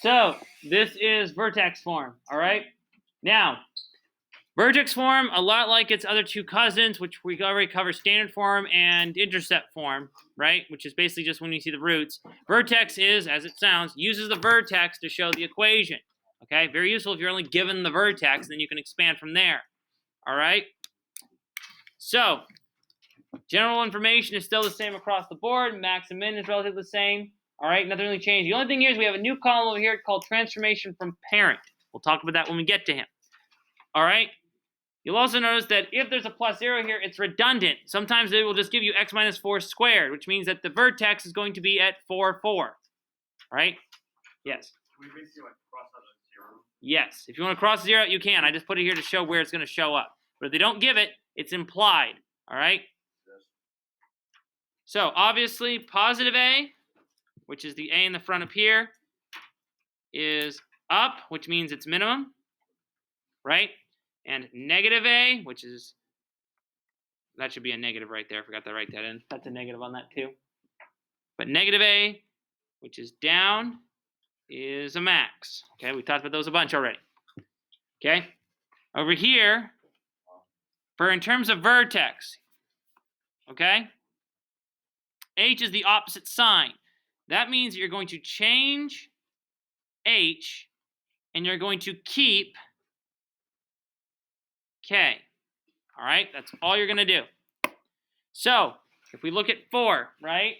So this is vertex form, all right? Now, vertex form, a lot like its other two cousins, which we already covered, standard form and intercept form, right? Which is basically just when you see the roots. Vertex is, as it sounds, uses the vertex to show the equation, okay? Very useful if you're only given the vertex, then you can expand from there, all right? So, general information is still the same across the board. Max and min is relatively the same. All right, nothing really changed. The only thing here is we have a new column over here called transformation from parent. We'll talk about that when we get to him. All right. You'll also notice that if there's a plus 0 here, it's redundant. Sometimes they will just give you x minus 4 squared, which means that the vertex is going to be at 4, 4. All right? Yes? Can we basically like cross out a 0? Yes. If you want to cross 0, you can. I just put it here to show where it's going to show up. But if they don't give it, it's implied. All right? Yes. So, obviously, positive A, which is the A in the front up here, is up, which means it's minimum, right? And negative A, which is, that should be a negative right there. I forgot to write that in. That's a negative on that too. But negative A, which is down, is a max. Okay, we talked about those a bunch already. Okay, over here, for in terms of vertex, okay, H is the opposite sign. That means that you're going to change H and you're going to keep K. All right, that's all you're going to do. So, if we look at 4, right?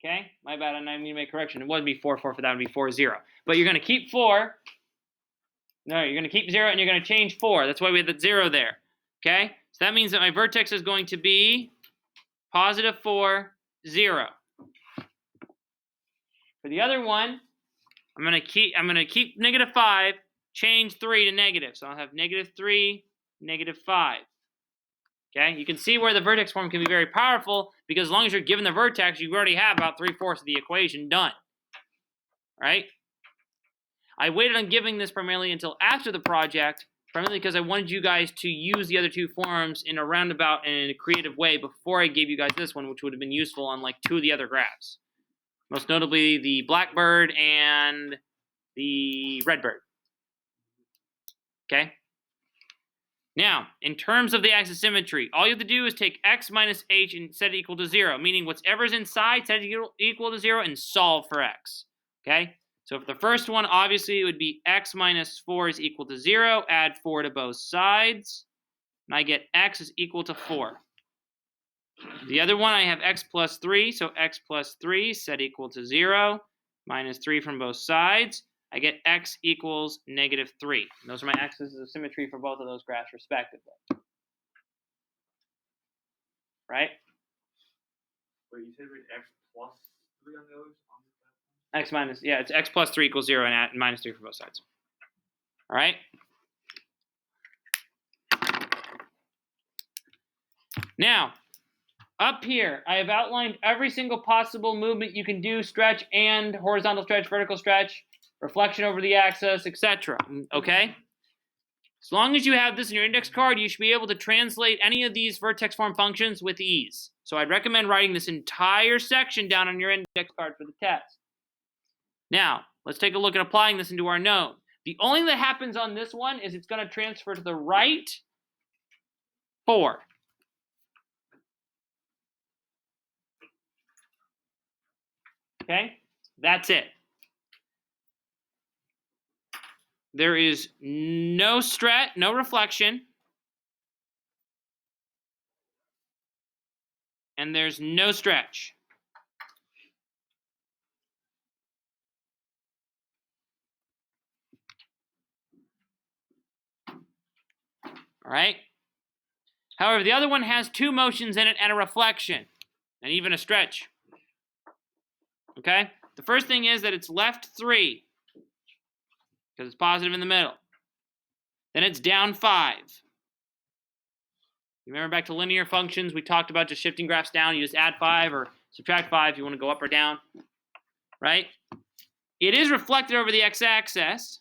Okay, my bad, I need to make a correction. It wouldn't be 4, 4 for that, would be 4, 0. But you're going to keep 4. No, you're going to keep 0 and you're going to change 4. That's why we had the 0 there. Okay, so that means that my vertex is going to be positive 4, 0. For the other one, I'm going to keep negative 5, change 3 to negative. So I'll have negative 3, negative 5. Okay, you can see where the vertex form can be very powerful because as long as you're given the vertex, you already have about 3/4 of the equation done. Right? I waited on giving this primarily until after the project, primarily because I wanted you guys to use the other two forms in a roundabout and in a creative way before I gave you guys this one, which would have been useful on like 2 of the other graphs. Most notably the blackbird and the redbird. Okay? Now, in terms of the axis symmetry, all you have to do is take x minus h and set it equal to 0, meaning whatever's inside, set it equal to 0 and solve for x. Okay? So for the first one, obviously it would be x minus 4 is equal to 0, add 4 to both sides, and I get x is equal to 4. The other one, I have x plus 3, so x plus 3 set equal to 0, minus 3 from both sides. I get x equals negative 3. And those are my axes of symmetry for both of those graphs, respectively. Right? Wait, you said we had x plus 3 on the others? X minus, yeah, it's x plus 3 equals 0 and minus 3 for both sides. All right? Now, up here, I have outlined every single possible movement you can do, stretch and horizontal stretch, vertical stretch, reflection over the axis, etc. Okay? As long as you have this in your index card, you should be able to translate any of these vertex form functions with ease. So I'd recommend writing this entire section down on your index card for the test. Now, let's take a look at applying this into our node. The only thing that happens on this one is it's going to transfer to the right 4. Okay? That's it. There is no no reflection, and there's no stretch. All right? However, the other one has 2 motions in it and a reflection, and even a stretch. Okay? The first thing is that it's left 3, because it's positive in the middle. Then it's down 5. You remember back to linear functions, we talked about just shifting graphs down. You just add 5 or subtract 5 if you want to go up or down. Right? It is reflected over the x-axis.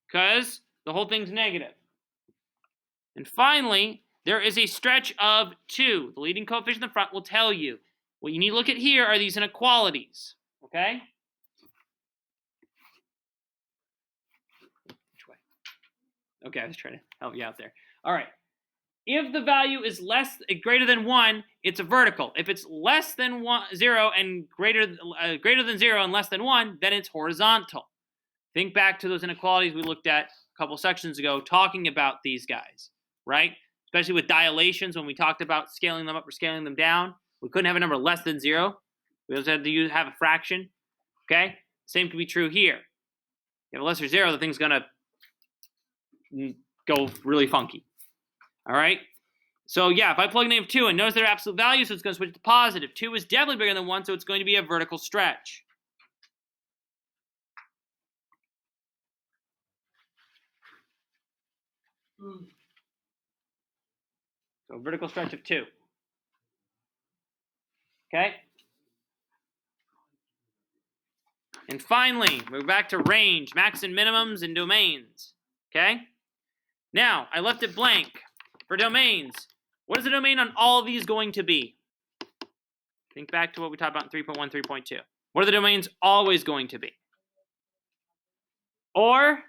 Because the whole thing's negative. And finally, there is a stretch of 2. The leading coefficient in the front will tell you. What you need to look at here are these inequalities, okay? Which way? Okay, I was trying to help you out there. All right. If the value is greater than 1, it's a vertical. If it's less than 0 and greater than 0 and less than 1, then it's horizontal. Think back to those inequalities we looked at a couple sections ago talking about these guys, right? Especially with dilations when we talked about scaling them up or scaling them down. We couldn't have a number less than 0. We also had to have a fraction, okay? Same could be true here. You have a lesser 0, the thing's going to go really funky. All right? So, yeah, if I plug -2 and notice their absolute value, so it's going to switch to positive. 2 is definitely bigger than 1, so it's going to be a vertical stretch. So, vertical stretch of 2. Okay? And finally, we're back to range, max and minimums, and domains. Okay? Now, I left it blank. For domains, what is the domain on all of these going to be? Think back to what we talked about in 3.1, 3.2. What are the domains always going to be? Or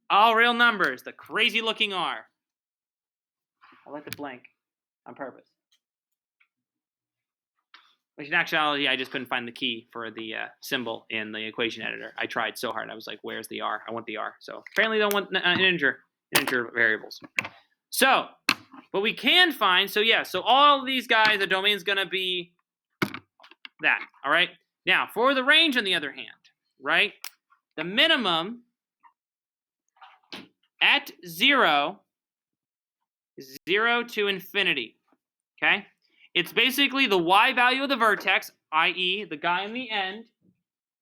all real numbers, the crazy looking R. I left it blank on purpose. Which in actuality, I just couldn't find the key for the symbol in the equation editor. I tried so hard. I was like, where's the R? I want the R. So apparently they don't want integer variables. So what we can find, so all of these guys, the domain's going to be that, all right? Now, for the range, on the other hand, right, the minimum at 0 is 0 to infinity, okay? It's basically the y value of the vertex, i.e. the guy in the end,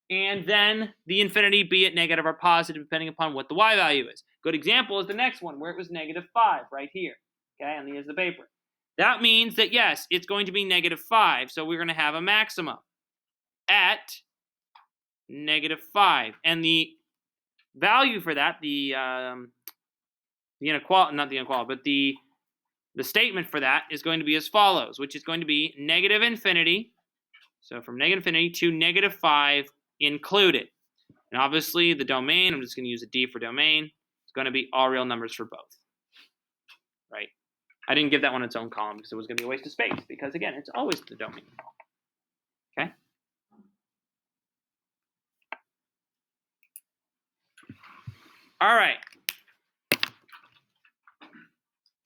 and then the infinity, be it negative or positive, depending upon what the y value is. Good example is the next one, where it was -5, right here, okay, and here's the paper. That means that, yes, it's going to be -5, so we're going to have a maximum at -5. And the value for that, the inequality, not the inequality, but the statement for that is going to be as follows, which is going to be negative infinity. So from negative infinity to -5 included. And obviously the domain, I'm just going to use a D for domain, it's going to be all real numbers for both. Right? I didn't give that one its own column because it was going to be a waste of space because, again, it's always the domain. Okay? All right.